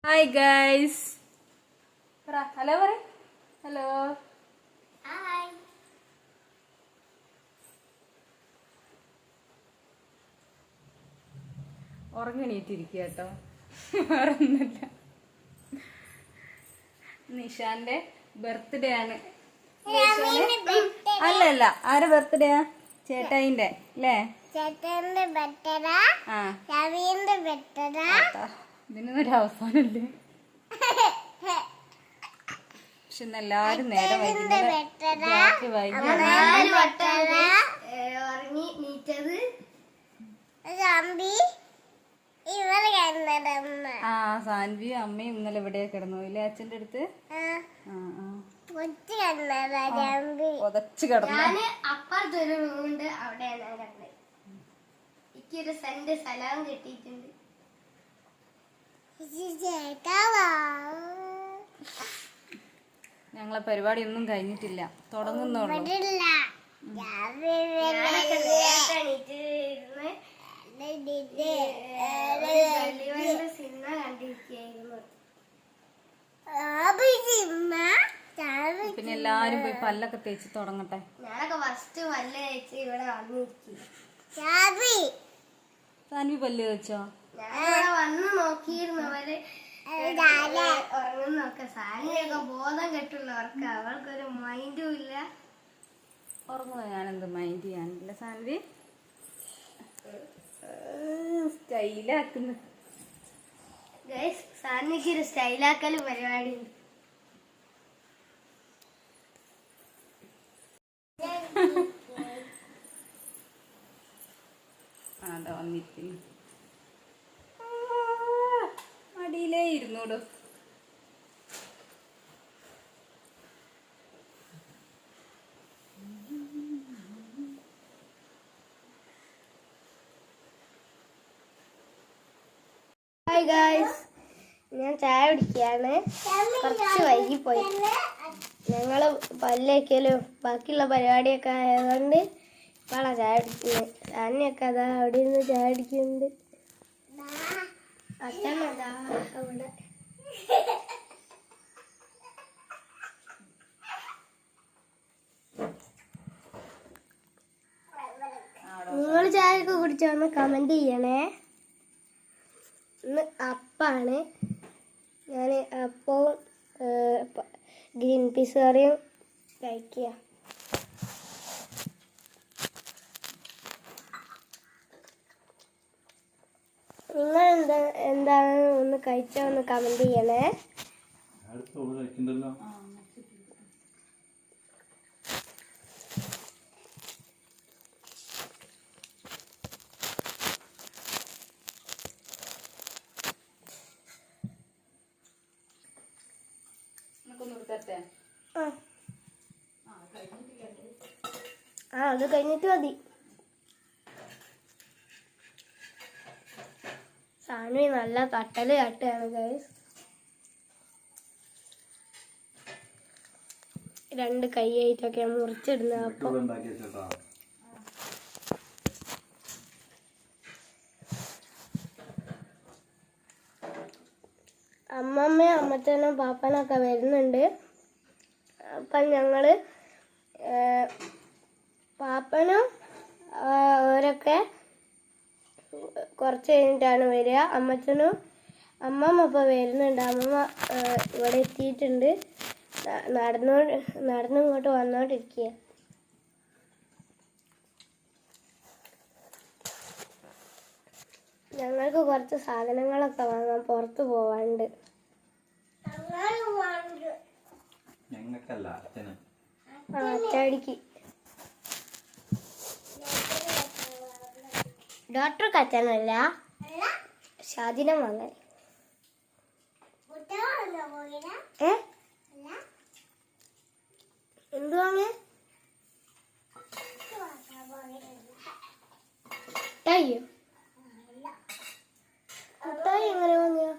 Hi guys hello പറ hello. ഉറങ്ങണീറ്റിരിക്കുക കേട്ടോ, വേറൊന്നുമില്ല. നിഷാന്റെ ബർത്ത്ഡേ ആണ്. അല്ല ആരെ ബർത്ത്ഡേയാ? ചേട്ടായിന്റെ അല്ലേ? ഇതിനൊരു അവസാനല്ലേ? പക്ഷെ എല്ലാരും നേരെ രാത്രി വൈകി സാൻവിയും അമ്മയും ഇന്നലെ ഇവിടെ കിടന്നു ഇല്ലേ അച്ഛന്റെ അടുത്ത്? പൊതച്ച് കിടന്നു. അപ്പുറത്തൊരു റൂമുണ്ട്, അവിടെയാണ് ഞാൻ കണ്ടത്. എനിക്കൊരു സെന്റ് സ്ഥലം കിട്ടിയിട്ടുണ്ട്. ഞങ്ങളെ പരിപാടി ഒന്നും കഴിഞ്ഞിട്ടില്ല, തുടങ്ങുന്നുള്ളൂ. സിനിമ കണ്ടിരിക്കുന്നു. പിന്നെ എല്ലാരും പോയി പല്ലൊക്കെ തേച്ച് തുടങ്ങട്ടെ. ഞാനൊക്കെ ഫസ്റ്റ് പല്ല് തേച്ച് ഇവിടെ വന്നിരിക്കും. സാൻവി പല്ല് തേച്ചോ? ഞാനിവിടെ വന്ന് നോക്കിയിരുന്നു അവര് ഉറങ്ങുന്നൊക്കെ. സാനിയൊക്കെ ബോധം കെട്ടുള്ളവർക്ക്, അവൾക്കൊരു മൈൻഡും ഇല്ല. ഉറങ്ങുക, ഞാനെന്ത് മൈൻഡ് ചെയ്യാനില്ല. സാൻവി സ്റ്റൈലാക്കുന്നു. സാനിക്ക് ഒരു സ്റ്റൈലാക്കല് പരിപാടി ഉണ്ട്. അതാ വന്നിരിക്കുന്നു. മടിയിലേ ഇരുന്നൂടോ. ഹായ് ഗായ്സ്, ഞാൻ ചായ കുടിക്കുകയാണ്. കുറച്ച് വൈകിപ്പോയി. ഞങ്ങള് പല്ലേക്കലും ബാക്കിയുള്ള പരിപാടിയൊക്കെ ആയതുകൊണ്ട് ഇപ്പോഴാണ് ചായ കുടിക്കുന്നത്. സാനിയൊക്കെ അതാ അവിടെ നിന്ന് ചായ കുടിക്കുന്നുണ്ട്. അച്ഛനതാ അവിടെ. നിങ്ങൾ ചായയൊക്കെ കുടിച്ചോന്ന് കമന്റ് ചെയ്യണേ. ഇന്ന് അപ്പാണ്. ഞാൻ അപ്പവും ഗ്രീൻ പീസ് കറിയും കഴിക്കുക. നിങ്ങൾ എന്താണ് ഒന്ന് കഴിച്ചോ ഒന്ന് കമന്റ് ചെയ്യണേ. അത് കഴിഞ്ഞിട്ട് മതി. സാനു നല്ല തട്ടല് തട്ടുകയാണ് ഗൈസ്. 2 കൈയായിട്ടൊക്കെ മുറിച്ചിടുന്നത്. അപ്പം അമ്മമ്മയും അമ്മച്ചനും പാപ്പനൊക്കെ വരുന്നുണ്ട്. അപ്പം ഞങ്ങള് പാപ്പനും അവരൊക്കെ കുറച്ച് കഴിഞ്ഞിട്ടാണ് വരിക. അമ്മമ്മ ഇപ്പോൾ വരുന്നുണ്ട്. അമ്മമ്മ ഇവിടെ എത്തിയിട്ടുണ്ട്. നടന്നിങ്ങോട്ട് വന്നോണ്ടിരിക്കുക. ഞങ്ങൾക്ക് കുറച്ച് സാധനങ്ങളൊക്കെ വാങ്ങാൻ പുറത്ത് പോവാണ്ട്. അച്ചടിക്ക് ഡോക്ടർ കച്ചനല്ല, ഷാദിനം വാങ്ങാൻ. എന്ത് വാങ്ങ? മുട്ടായിയോ? മുട്ടായി എങ്ങനെ വാങ്ങുക?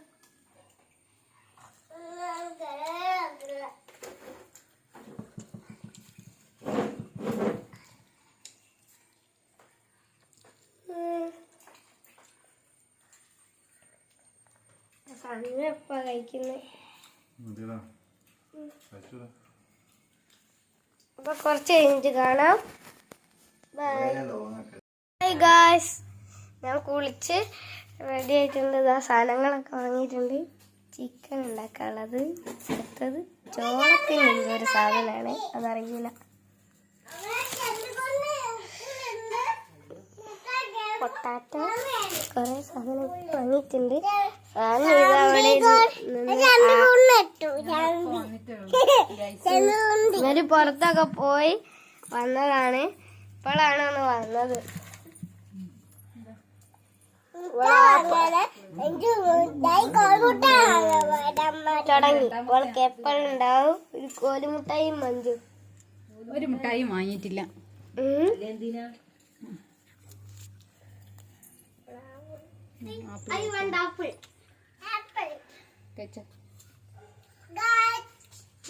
അങ്ങനെ എപ്പാ കഴിക്കുന്നത്? അപ്പൊ കുറച്ച് കഴിഞ്ഞിട്ട് കാണാം. ബൈ ഗായ്സ്, ഞാൻ കുളിച്ച് റെഡി ആയിട്ടുണ്ട്. ഇതാ സാധനങ്ങളൊക്കെ വാങ്ങിയിട്ടുണ്ട്. ചിക്കൻ ഉണ്ടാക്കാനുള്ളത്. അടുത്തത് ചോളത്തിനുള്ള ഒരു സാധനമാണ്, അതറിയില്ല. പൊട്ടാറ്റോ, കുറെ സാധനം വാങ്ങിയിട്ടുണ്ട്. ഇവര് പുറത്തൊക്കെ പോയി വന്നതാണ്. ഇപ്പോഴാണ് ഒന്ന് വന്നത്. തുടങ്ങി. അവൾക്ക് എപ്പോഴുണ്ടാവും ഒരു കോലുമുട്ടായും മഞ്ചു. ഒരു മുട്ടായി വാങ്ങിയിട്ടില്ല.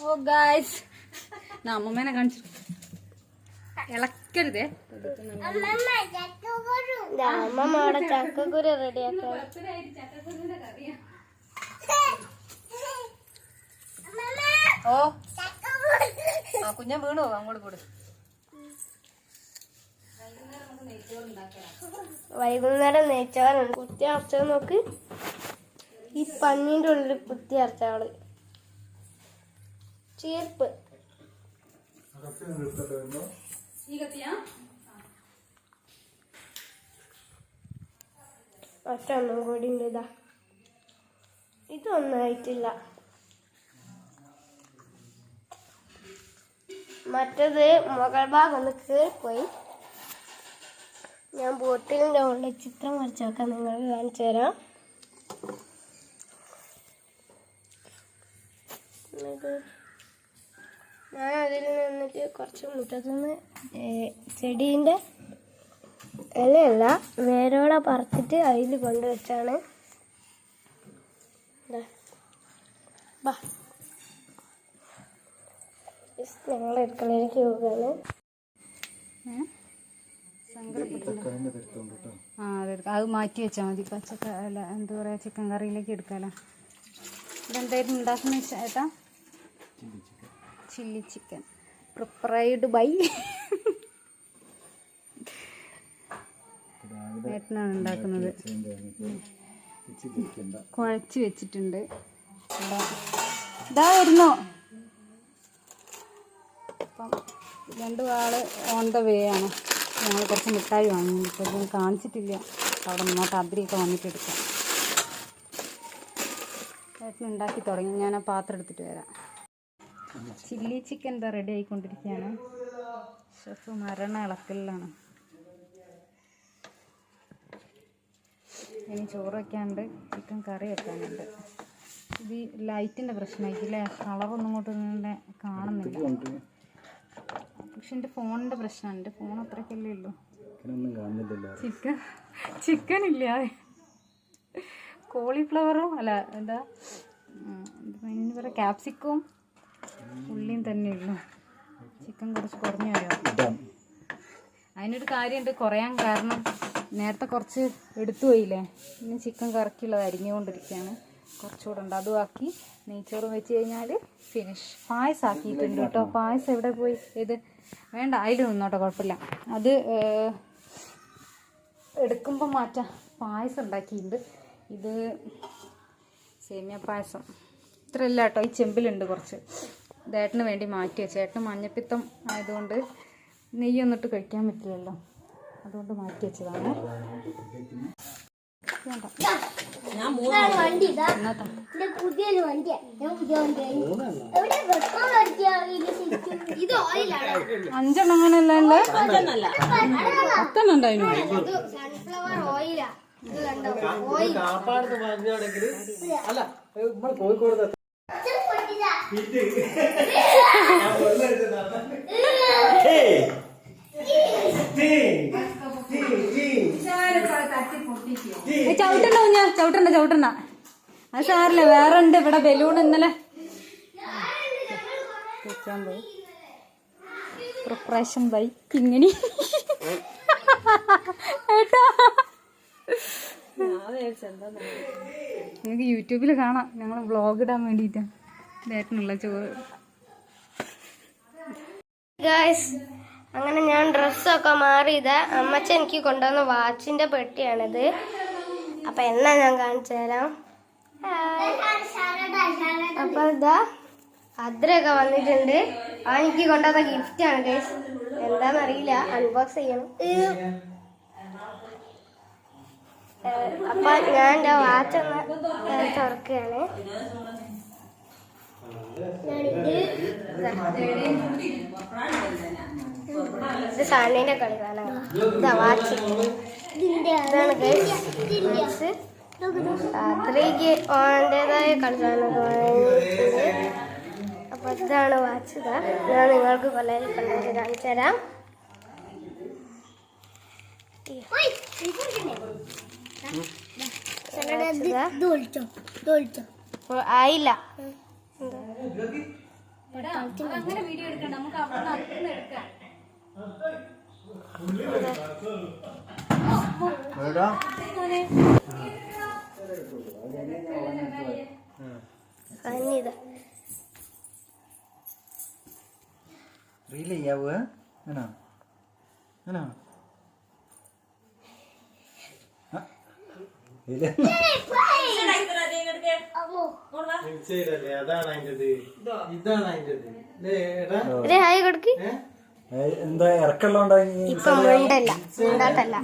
ഓ ഗായ്സ്, അമ്മമ്മേനെ കാണിച്ചു ഇളക്കരുതേ. അമ്മമ്മ അവിടെ ചക്കക്കുരു റെഡിയാക്കാം. ഓ കുഞ്ഞൻ വീണു, അങ്ങോട്ട് കൂടെ. വൈകുന്നേരം നെയ്ച്ചോറുണ്ട്. കുത്തി അരച്ചത് നോക്ക്. ഈ പന്നീന്റെ ഉള്ളിൽ കുത്തി അരച്ചാള് ചീർപ്പ്. ഒറ്റൊന്നും കൂടി ഉണ്ട്. ഇതാ ഇതൊന്നും ആയിട്ടില്ല. മറ്റത് മുകൾ ഭാഗം ഒന്ന് കീറിപ്പോയി. ഞാൻ ബോട്ടിലിൻ്റെ ഉള്ളിൽ ചിത്രം വരച്ച് വെക്കാൻ നിങ്ങൾക്ക് കാണിച്ചു തരാം. ഞാൻ അതിൽ നിന്നിട്ട് കുറച്ച് മുറ്റത്തുനിന്ന് ചെടീൻ്റെ ഇലയല്ല വേരോടെ പറിച്ചിട്ട് അതിൽ കൊണ്ടുവച്ചാണ്. ഞങ്ങൾ അടുക്കളയിലേക്ക് പോവുകയാണ്. ആ അതെടുക്കാം. അത് മാറ്റി വെച്ചാൽ മതി. പച്ചക്ക അല്ല എന്താ പറയുക, ചിക്കൻ കറിയിലേക്ക് എടുക്കാമല്ലോ. ഇതെന്തായിരുന്നു ഉണ്ടാക്കുന്ന ചേട്ടാ? ചില്ലി ചിക്കൻ പ്രിപ്പറൈഡ് ബൈ ഏട്ടനാണ് ഉണ്ടാക്കുന്നത്. കുഴച്ച് വെച്ചിട്ടുണ്ട്. ഇതാ വരുന്നോ. അപ്പം 2 ആള് ഓൺ ദ വേ ആണ്. ഞങ്ങൾ കുറച്ച് മിഠായി വാങ്ങി. ഇപ്പോൾ ഇതൊന്നും കാണിച്ചിട്ടില്ല. അവിടെ മുന്നോട്ട് അതിരിയൊക്കെ വന്നിട്ട് എടുക്കാം. ഏട്ടൻ ഉണ്ടാക്കി തുടങ്ങി. ഞാൻ ആ പാത്രം എടുത്തിട്ട് വരാം. ചില്ലി ചിക്കൻ എന്താ റെഡി ആയിക്കൊണ്ടിരിക്കുകയാണ്. ഷെഫ് മരണ ഇളക്കലിലാണ്. ഇനി ചോറ് വയ്ക്കാനുണ്ട്, ചിക്കൻ കറി വെക്കാനുണ്ട്. ഇത് ഈ ലൈറ്റിൻ്റെ പ്രശ്നമായിരിക്കില്ലേ, കളറൊന്നും ഇങ്ങോട്ട് ഇങ്ങനെ കാണുന്നില്ല. പക്ഷെ എൻ്റെ ഫോണിൻ്റെ പ്രശ്നമാണ്. എൻ്റെ ഫോൺ അത്രയ്ക്കല്ലേ ഉള്ളൂ. ചിക്കൻ ഇല്ല, കോളിഫ്ലവറും അല്ല എന്താ അതിന് പറയുക ക്യാപ്സിക്കവും ഉള്ളിയും തന്നെ ഉള്ളൂ. ചിക്കൻ കുറച്ച് കുറഞ്ഞു വരാം. അതിനൊരു കാര്യമുണ്ട്, കുറയാൻ കാരണം നേരത്തെ കുറച്ച് എടുത്തു പോയില്ലേ. ഇനി ചിക്കൻ കറക്കിയുള്ളത് അരിഞ്ഞുകൊണ്ടിരിക്കുകയാണ്. കുറച്ചുകൂടെ ഉണ്ട്, അതും ആക്കി നെയ്ച്ചോറും വെച്ച് കഴിഞ്ഞാൽ ഫിനിഷ്. പായസം ആക്കിയിട്ടുണ്ട് കേട്ടോ. പായസം എവിടെ പോയി? ഇത് വേണ്ട, അതിൽ നിന്നോട്ടെ, കുഴപ്പമില്ല. അത് എടുക്കുമ്പോൾ മാറ്റാം. പായസം ഉണ്ടാക്കിയിട്ടുണ്ട്. ഇത് സേമിയ പായസം. ഇത്രയല്ല കേട്ടോ, ഈ ചെമ്പിലുണ്ട് കുറച്ച്. ഇതേട്ടന് വേണ്ടി മാറ്റി വെച്ചു. ഏട്ടന് മഞ്ഞപ്പിത്തം ആയതുകൊണ്ട് നെയ്യൊന്നിട്ട് കഴിക്കാൻ പറ്റില്ലല്ലോ, അതുകൊണ്ട് മാറ്റി വെച്ചതാണ്. പുതിയൊരു വണ്ടിയാ. 5 അങ്ങനെയല്ലേ? 10 ഉണ്ടായിരുന്നു. സൺഫ്ലവർ ഓയിലാ. ഇത് കണ്ടോ, ഓയിൽ. ചവിട്ടണ്ട കുഞ്ഞാ, ചവിട്ടണ്ട. അത് സാറില്ല, വേറെ ഉണ്ട് ഇവിടെ ബലൂൺ. ഇന്നലെ വെക്കാൻ പോയി. പ്രിപ്പറേഷൻ ബൈ കിങ്ങിണി ഏട്ടാ. നിങ്ങൾക്ക് യൂട്യൂബിൽ കാണാം, ഞങ്ങൾ വ്ളോഗ് ഇടാൻ വേണ്ടിയിട്ടാണ് ഇതായിട്ടുള്ള ചോറ്. ഗായ്സ്, അങ്ങനെ ഞാൻ ഡ്രസ്സൊക്കെ മാറിയത് അമ്മച്ച എനിക്ക് കൊണ്ടുവന്ന വാച്ചിന്റെ പെട്ടിയാണിത്. അപ്പൊ എന്നാ ഞാൻ കാണിച്ചു തരാം. അപ്പൊ ഇതാ അദ്രയൊക്കെ വന്നിട്ടുണ്ട്. ആ എനിക്ക് കൊണ്ടുവന്ന ഗിഫ്റ്റ് ആണ് ഗൈസ്. എന്താന്നറിയില്ല, അൺബോക്സ് ചെയ്യണം. അപ്പൊ ഞാൻ എന്റെ വാച്ച് ഒന്ന് തുറക്കുകയാണ്. ഇത് സണ്ണിന്റെ കളി കാണാൻ ഇതാ വാച്ച്. ഇതാണ് ഗൈസ്. അത്രയ്ക്ക് ഓൻ്റെതായ കളി കാണുന്നത്. അപ്പൊ ഇതാണ് വാച്ച്. ഇതാ ഞാൻ നിങ്ങൾക്ക് കൊല്ലയിൽ കണ്ടിട്ട് കാണിച്ചു തരാം. ആയില്ല. അങ്ങനെ വീഡിയോ എടുക്കണ്ട, നമുക്ക് അവിടെ അടുത്തുനിന്ന് എടുക്കാം. റീൽ ചെയ്യാവൂ. ആണോ ആണോ ഹായ് കൊടുക്ക്. എന്താ ഇറക്കമുള്ളതുകൊണ്ടാ ഇപ്പൊ മിണ്ടല്ല, മിണ്ടാട്ടല്ല.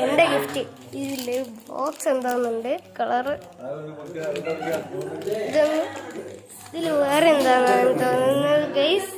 എന്റെ ഗിഫ്റ്റ് ഇതില് ബോക്സ് എന്താന്നുണ്ട്, കളറ് ഇതില് വേറെ എന്താണെന്ന് തോന്നുന്നത് ഗൈസ്.